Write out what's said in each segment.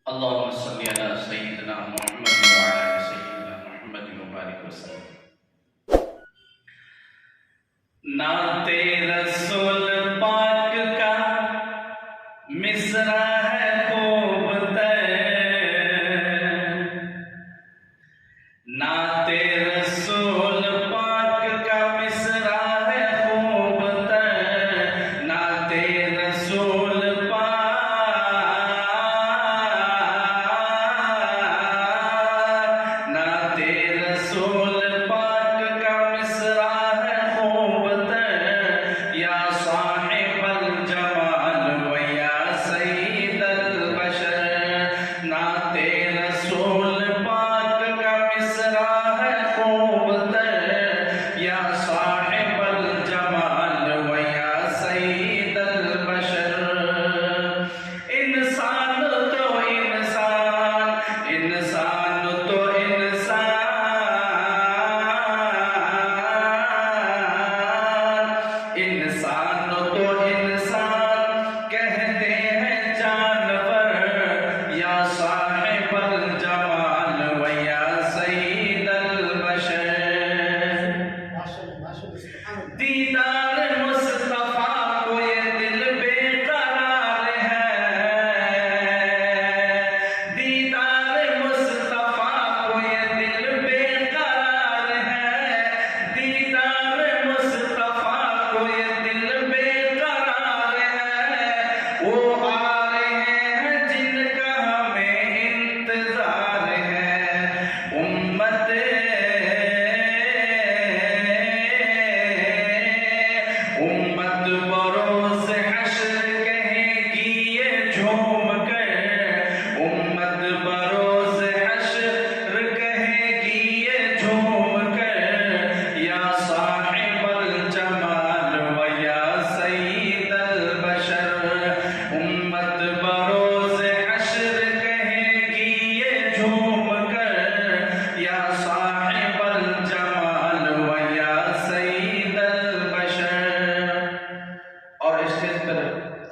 अल्लाहुम्मा सल्ली अला सय्यिदिना मुहम्मद व अला सय्यिदिना मुहम्मद व बारिक वसल्लम। नाते रसूल पाक का मिसरा है खूब तर, नाते रसूल पाक का मिसरा है खूब तर, नाते रसूल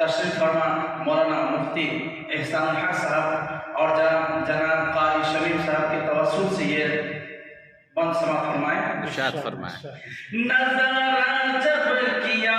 तशरीफ फरमा मौलाना मुफ्ती एहसान हक साहब और जनाब कारी शमीम साहब के तवस्सुल से ये बंद समाप्त फरमाएं। इरशाद फरमाएं। नज़ारा जब किया